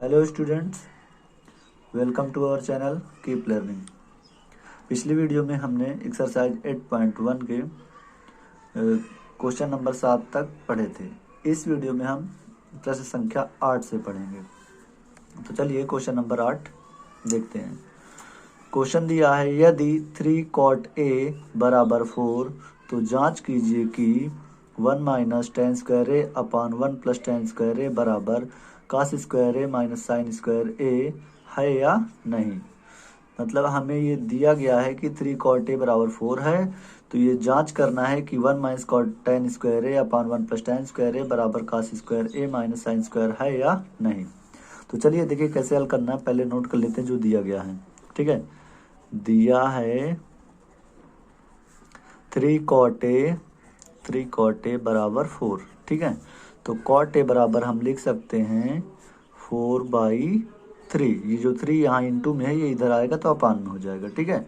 Hello students, welcome to our channel keep learning. पिछली video में हमने एक्सरसाइज 8.1 के क्वेश्चन नंबर 7 तक पढ़े थे। इस वीडियो में हम प्रश्न संख्या 8 से पढ़ेंगे। तो चलिए क्वेश्चन नंबर 8 देखते हैं। क्वेश्चन दिया है, यदि 3 cot a बराबर 4 तो जांच कीजिए कि 1 माइनस टेन स्क्वायर ए अपॉन 1 प्लस टेन स्क्वायर ए बराबर कास स्क्वायर ए माइनस साइन स्क्वायर ए है या नहीं। मतलब हमें ये दिया गया है कि 3 cot a बराबर 4 है, तो ये जांच करना है कि 1 माइनस कॉट टेन स्क्वायर ए अपॉन 1 प्लस टेन स्क्वायर ए बराबर कास स्क्वायर ए माइनस साइन स्क्वायर है या नहीं। तो चलिए देखिए कैसे हल करना है। पहले नोट कर लेते हैं जो दिया गया है। ठीक है, दिया है 3 cot a बराबर 4। ठीक है, तो cot a बराबर हम लिख सकते हैं 4/3। ये जो 3 यहाँ इंटू में है ये इधर आएगा तो अपान में हो जाएगा। ठीक है,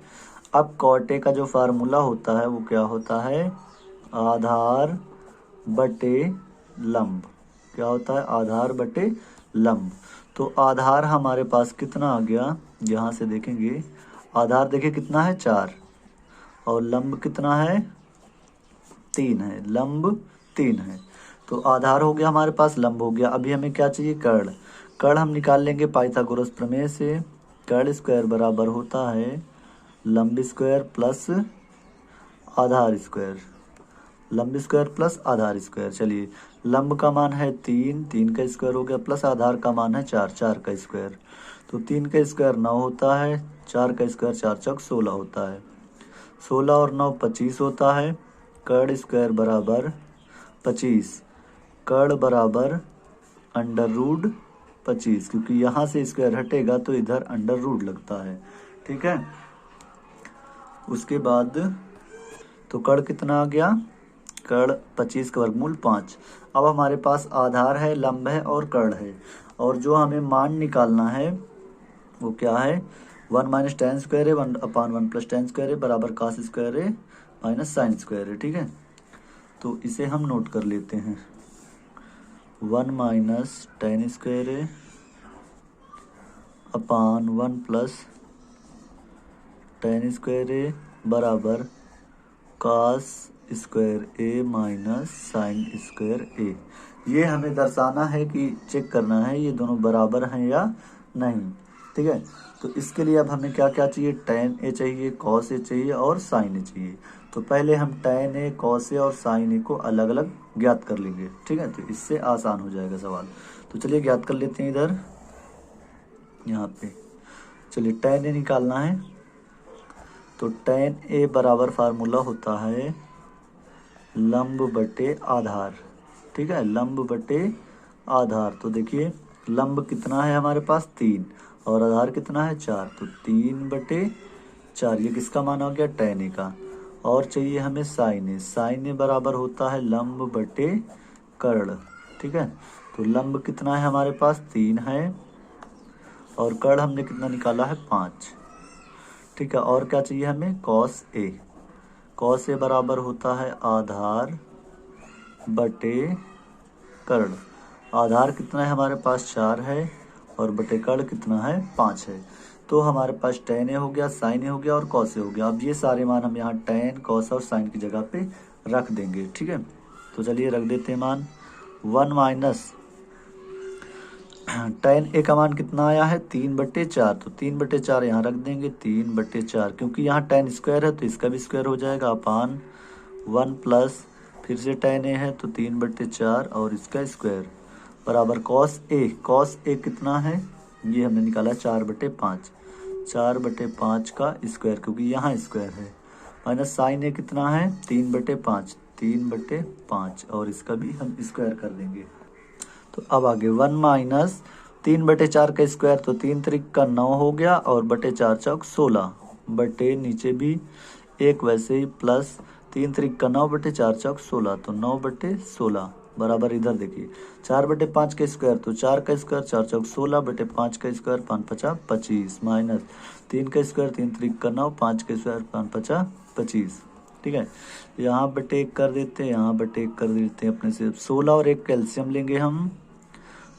अब cot a का जो फार्मूला होता है वो क्या होता है, आधार बटे लंब। क्या होता है, आधार बटे लंब। तो आधार हमारे पास कितना आ गया, यहाँ से देखेंगे आधार देखिए कितना है 4 और लंब कितना है 3 है, लंब 3 है। तो आधार हो गया हमारे पास, लंब हो गया। अभी हमें क्या चाहिए, कर्ण। कर्ण हम निकाल लेंगे पाइथागोरस प्रमेय से। कर्ण स्क्वायर बराबर होता है लंब स्क्वायर प्लस आधार स्क्वायर, लंब स्क्वायर प्लस आधार स्क्वायर। चलिए, लंब का मान है 3, 3 का स्क्वायर हो गया, प्लस आधार का मान है 4, 4 का स्क्वायर। तो 3 का स्क्वायर 9 होता है, 4 का स्क्वायर 4 चौक 16 होता है। 16 और 9 25 होता है। कर्ण स्क्वायर बराबर 25, कर्ण बराबर अंडर रूट 25, क्योंकि यहाँ से स्क्वायर हटेगा तो इधर अंडर रूट लगता है। ठीक है, उसके बाद तो कर्ण कितना आ गया, कर्ण 25 का वर्गमूल 5। अब हमारे पास आधार है, लंब है और कर्ण है, और जो हमें मान निकालना है वो क्या है, 1 माइनस टेन स्क्वायर है 1 अपान 1 प्लस टेन स्क्वायर है बराबर कास स्क्वायर है माइनस साइन स्क्वायर है। ठीक है, तो इसे हम नोट कर लेते हैं। 1 माइनस टेन स्क्वायर है अपान 1 प्लस टेन स्क्वायर है बराबर कास स्क्वायर ए माइनस साइन स्क्वायर ए। ये हमें दर्शाना है कि चेक करना है ये दोनों बराबर हैं या नहीं। ठीक है, तो इसके लिए अब हमें क्या क्या चाहिए, tan a चाहिए, cos a चाहिए और sin a चाहिए। तो पहले हम tan a, cos a और sin a को अलग अलग ज्ञात कर लेंगे। ठीक है, तो इससे आसान हो जाएगा सवाल। तो चलिए ज्ञात कर लेते हैं इधर, यहाँ पे। चलिए tan a निकालना है, तो tan a बराबर फार्मूला होता है लंब बटे आधार। ठीक है, लंब बटे आधार। तो देखिए लंब कितना है हमारे पास 3 और आधार कितना है 4, तो 3/4। ये किसका मान आ गया, tan a का। और चाहिए हमें sin a। sin a बराबर होता है लंब बटे कर्ण। ठीक है, तो लंब कितना है हमारे पास 3 है और कर्ण हमने कितना निकाला है 5। ठीक है, और क्या चाहिए हमें, cos a। cos a बराबर होता है आधार बटे कर्ण। आधार कितना है हमारे पास 4 है और बटे कर्ण कितना है 5 है। तो हमारे पास tan a हो गया, sin a हो गया और cos a हो गया। अब ये सारे मान हम यहाँ tan, cos और sin की जगह पे रख देंगे। ठीक है, तो चलिए रख देते हैं मान। 1 माइनस tan a का मान कितना आया है 3/4, तो 3/4 यहाँ रख देंगे, 3/4, क्योंकि यहाँ tan स्क्वायर है तो इसका भी स्क्वायर हो जाएगा अपान 1 प्लस फिर से tan a है तो 3/4 और इसका स्क्वायर बराबर cos a। cos a कितना है, ये हमने निकाला 4/5, 4/5 का स्क्वायर, क्योंकि यहाँ स्क्वायर है, माइनस sin a कितना है 3/5, 3/5 और इसका भी हम स्क्वायर कर देंगे। तो अब आगे 1 माइनस 3/4 का स्क्वायर, तो 3 त्रिक का 9 हो गया और बटे 4 चौक 16 बटे नीचे भी एक वैसे ही प्लस 3 त्रिक का 9 बटे 4 चौक 16, तो 9/16 बराबर इधर देखिए 4/5 का स्क्वायर, तो 4 का स्क्वायर 4 चौक 16 बटे 5 का स्क्वायर 5×5 25 माइनस 3 का स्क्वायर 3 त्रिक का 9 5 का स्क्वायर 5×5 25। ठीक है, यहाँ बटे 1 कर देते हैं, यहाँ बटे 1 कर देते हैं अपने से। 16 और 1 कैल्शियम लेंगे हम,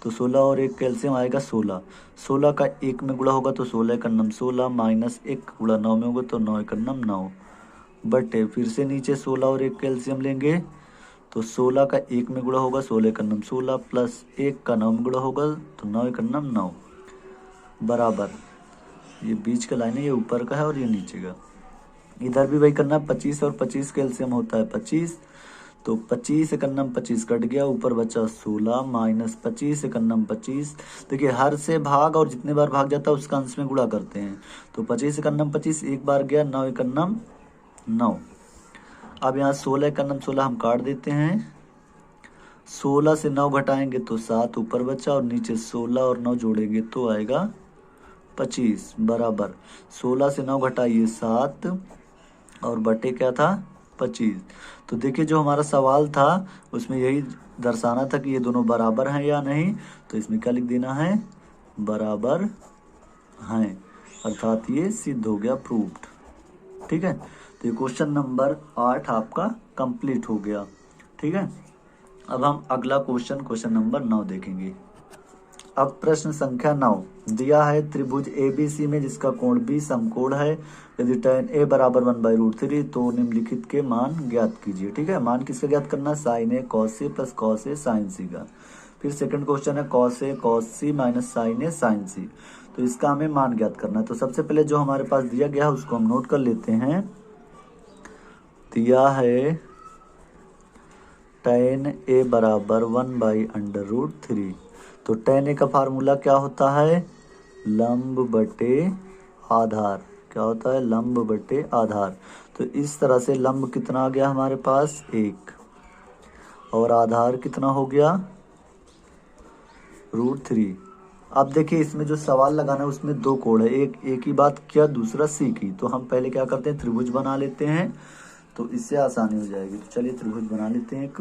तो 16 और 1 कैल्शियम आएगा 16। 16 का 1 में गुणा होगा तो 16 का नम 16 माइनस 1 गुणा 9 में होगा तो 9 का नम 9 बटे फिर से नीचे 16 और 1 कैल्शियम लेंगे तो 16 का 1 में गुणा होगा 16 का नम 16 प्लस 1 का 9 में गुणा होगा तो 9 का नम 9 बराबर, ये बीच का लाइन है, ये ऊपर का है और ये नीचे का। इधर भी वही करना, 25 और 25 कैल्शियम होता है 25, तो 25 से नम 25 कट गया, ऊपर बचा 16 माइनस 25 से नम 25। देखिए हर से भाग और जितने बार भाग जाता है उसका अंश में गुणा करते हैं, तो 25 से नम 25 एक बार गया, 9 एक नम 9। अब यहाँ 16 का नम 16 हम काट देते हैं, 16 से 9 घटाएंगे तो 7 ऊपर बचा और नीचे 16 और 9 जोड़ेंगे तो आएगा 25 बराबर 16 से 9 घटाइए 7 और बटे क्या था 25। तो देखिए जो हमारा सवाल था उसमें यही दर्शाना था कि ये दोनों बराबर हैं या नहीं, तो इसमें क्या लिख देना है, बराबर हैं, अर्थात ये सिद्ध हो गया, प्रूव्ड। ठीक है, तो ये क्वेश्चन नंबर 8 आपका कंप्लीट हो गया। ठीक है, अब हम अगला क्वेश्चन नंबर 9 देखेंगे। अब प्रश्न संख्या 9 दिया है, त्रिभुज ABC में जिसका कोण B समकोण है, यदि tan A बराबर 1/√3 तो निम्नलिखित के मान ज्ञात कीजिए। ठीक है, मान किसका ज्ञात करना है, sin A cos A plus cos A sin C का। फिर सेकंड क्वेश्चन है cos A cos C minus sin A sin C, तो इसका हमें मान ज्ञात करना है। तो सबसे पहले जो हमारे पास दिया गया है उसको हम नोट कर लेते हैं। दिया है tan A बराबर 1/√3, तो tan A का फार्मूला क्या होता है, लंब बटे आधार। क्या होता है, लंब बटे आधार। तो इस तरह से लंब कितना आ गया हमारे पास 1 और आधार कितना हो गया √3। अब देखिए इसमें जो सवाल लगाना है उसमें 2 कोण है, एक A की बात किया, दूसरा C की। तो हम पहले क्या करते हैं, त्रिभुज बना लेते हैं, तो इससे आसानी हो जाएगी। तो चलिए त्रिभुज बना लेते हैं, एक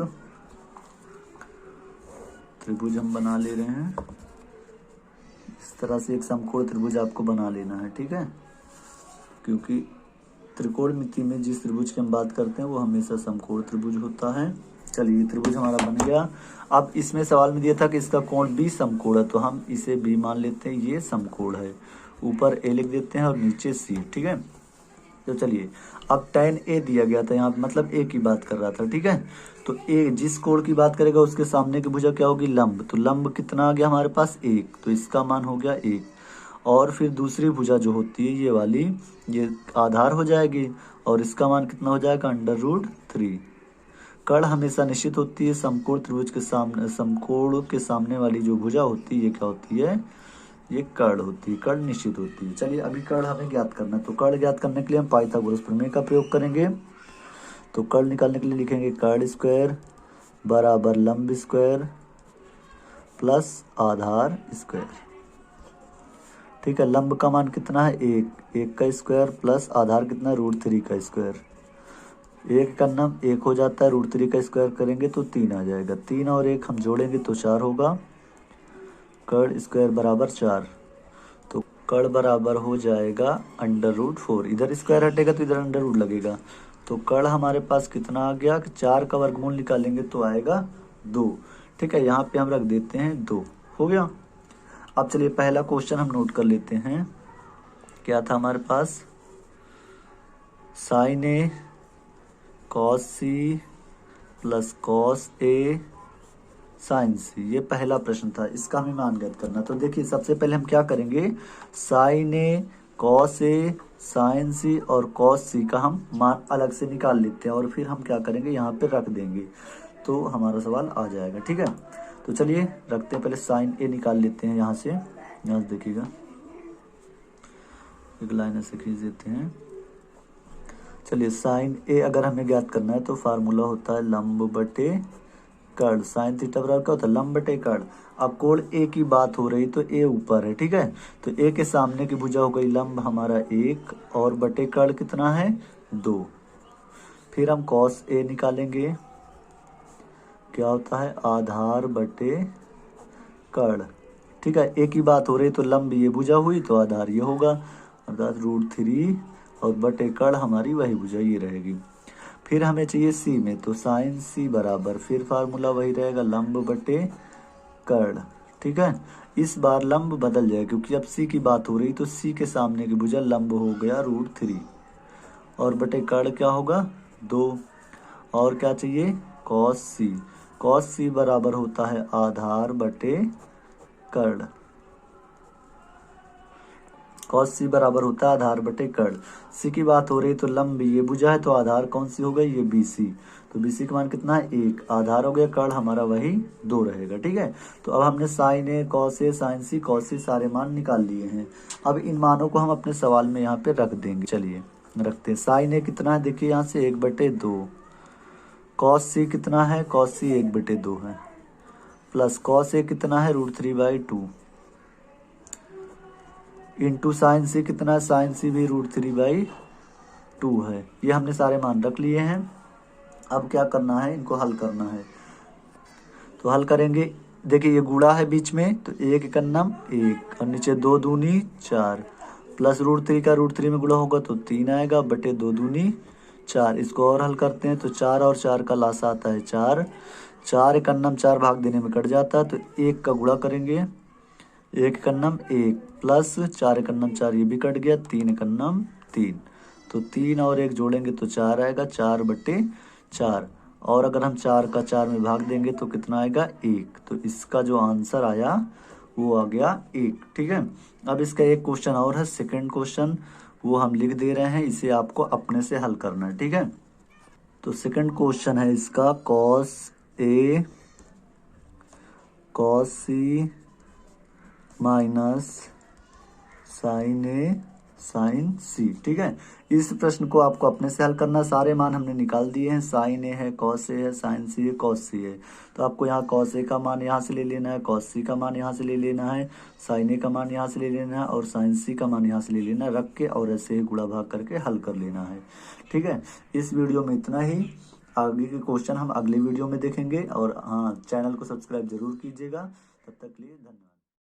त्रिभुज हम बना ले रहे हैं। इस तरह से एक समकोण त्रिभुज आपको बना लेना है। ठीक है, क्योंकि त्रिकोणमिति में जिस त्रिभुज की हम बात करते हैं वो हमेशा समकोण त्रिभुज होता है। चलिए त्रिभुज हमारा बन गया। अब इसमें सवाल में दिया था कि इसका कोण B समकोण है, तो हम इसे B मान लेते हैं, ये समकोण है। ऊपर A लिख देते हैं और नीचे C। ठीक है, तो चलिए अब tan A दिया गया था, यहाँ मतलब A की बात कर रहा था। ठीक है, तो A जिस कोण की बात करेगा उसके सामने की भुजा क्या होगी, लंब। तो लंब कितना आ गया हमारे पास 1, तो इसका मान हो गया 1। और फिर दूसरी भुजा जो होती है ये वाली, ये आधार हो जाएगी और इसका मान कितना हो जाएगा, √3। कर्ण हमेशा निश्चित होती है, समकोण त्रिभुज के सामने, समकोण के सामने वाली जो भुजा होती है ये क्या होती है, ये कर्ण होती है, कर्ण निश्चित होती है। चलिए अभी कर्ण हमें ज्ञात करना है, तो कर्ण ज्ञात करने के लिए हम पाइथागोरस प्रमेय का प्रयोग करेंगे। तो कर्ण निकालने के लिए लिखेंगे कर्ण स्क्वायर बराबर लंब स्क्वायर प्लस आधार स्क्वायर। ठीक है, लंब का मान कितना है 1 का स्क्वायर प्लस आधार कितना √3 का स्क्वायर। 1 का नम 1 हो जाता है, √3 का स्क्वायर करेंगे तो 3 आ जाएगा, 3 और 1 हम जोड़ेंगे तो 4 होगा। कर्ण स्क्वायर बराबर 4, तो कर्ण बराबर हो जाएगा √4। इधर स्क्वायर हटेगा तो इधर √ लगेगा, तो कर्ण हमारे पास कितना आ गया कि 4 का वर्गमूल निकालेंगे तो आएगा 2। ठीक है, यहाँ पे हम रख देते हैं 2, हो गया। अब चलिए पहला क्वेश्चन हम नोट कर लेते हैं। क्या था हमारे पास, sin A cos C plus cos A sin C, ये पहला प्रश्न था, इसका हमें मान ज्ञात करना। तो देखिए सबसे पहले हम क्या करेंगे, sin A cos A sin C और cos C का हम मान अलग से निकाल लेते हैं और फिर हम क्या करेंगे, यहाँ पे रख देंगे तो हमारा सवाल आ जाएगा। ठीक है, तो चलिए रखते हैं, पहले sin A निकाल लेते हैं यहाँ से देखिएगा, एक लाइन ऐसे खींच देते हैं। चलिए sin A अगर हमें ज्ञात करना है तो फार्मूला होता है लंब बटे कर्ण। साइन थीटा बराबर क्या होता है, लंब बटे कर्ण। अब कोण A की बात हो रही तो A ऊपर है। ठीक है, तो A के सामने की भुजा हो गई लंब हमारा 1 और बटे कर्ण कितना है 2। फिर हम cos A निकालेंगे, क्या होता है आधार बटे कर्ण। ठीक है, A की बात हो रही तो लंब ये भुजा हुई तो आधार ये होगा, अर्थात √3 और बटे कर्ण हमारी वही भुजा ये रहेगी। फिर हमें चाहिए C में, तो sin C बराबर फिर फार्मूला वही रहेगा लंब बटे कर्ण। ठीक है। इस बार लंब बदल जाए क्योंकि अब सी की बात हो रही, तो सी के सामने की भुजा लंब हो गया √3 और बटे कर्ण क्या होगा 2। और क्या चाहिए कॉस सी। कॉस सी बराबर होता है आधार बटे कर्ण। कॉस सी बराबर होता है आधार बटे कर्ण। सी की बात हो रही तो लंब ये भुजा है तो आधार कौन सी हो गई ये BC। तो BC का मान कितना है 1, आधार हो गया, कर्ण हमारा वही 2 रहेगा। ठीक है। तो अब हमने sign A cos A sign C cos सी सारे मान निकाल लिए हैं। अब इन मानों को हम अपने सवाल में यहाँ पे रख देंगे। चलिए रखते हैं। साइन ए कितना है देखिए यहाँ से 1/2। कॉस सी कितना है कॉस सी 1/2 है। प्लस कॉस ए कितना है √3/2 इंटू साइन सी कितना है साइन सी भी √3/2 है। ये हमने सारे मान रख लिए हैं। अब क्या करना है इनको हल करना है। तो हल करेंगे। देखिए ये गुणा है बीच में तो 1 एकन्नम 1 और नीचे 2 दूनी 4 प्लस √3 का √3 में गुणा होगा तो 3 आएगा बटे 2 दूनी 4। इसको और हल करते हैं तो 4 और 4 का लासा आता है 4। 4 एकन्नम 4 भाग देने में कट जाता है तो 1 का गुणा करेंगे 1 एकन्नम 1 प्लस 4 एकन्नम 4 ये भी कट गया 3 एकन्नम 3 तो 3 और 1 जोड़ेंगे तो 4 आएगा 4/4। और अगर हम 4 का 4 में भाग देंगे तो कितना आएगा 1। तो इसका जो आंसर आया वो आ गया 1। ठीक है। अब इसका एक क्वेश्चन और है सेकंड क्वेश्चन, वो हम लिख दे रहे हैं, इसे आपको अपने से हल करना है। ठीक है। तो सेकंड क्वेश्चन है इसका cos A cos C minus sign A sign सी। ठीक है। इस प्रश्न को आपको अपने से हल करना। सारे मान हमने निकाल दिए हैं। साइन ए है कॉस ए है साइन सी है कॉस सी है। तो आपको यहाँ कॉस ए का मान यहाँ से ले लेना है, कॉस सी का मान यहाँ से ले लेना है, साइन ए का मान यहाँ से ले लेना है और साइन सी का मान यहाँ से ले लेना है, रख के और ऐसे ही गुणा भाग करके हल कर लेना है। ठीक है। इस वीडियो में इतना ही। आगे के क्वेश्चन हम अगले वीडियो में देखेंगे और हाँ चैनल को सब्सक्राइब जरूर कीजिएगा। तब तक के लिए धन्यवाद।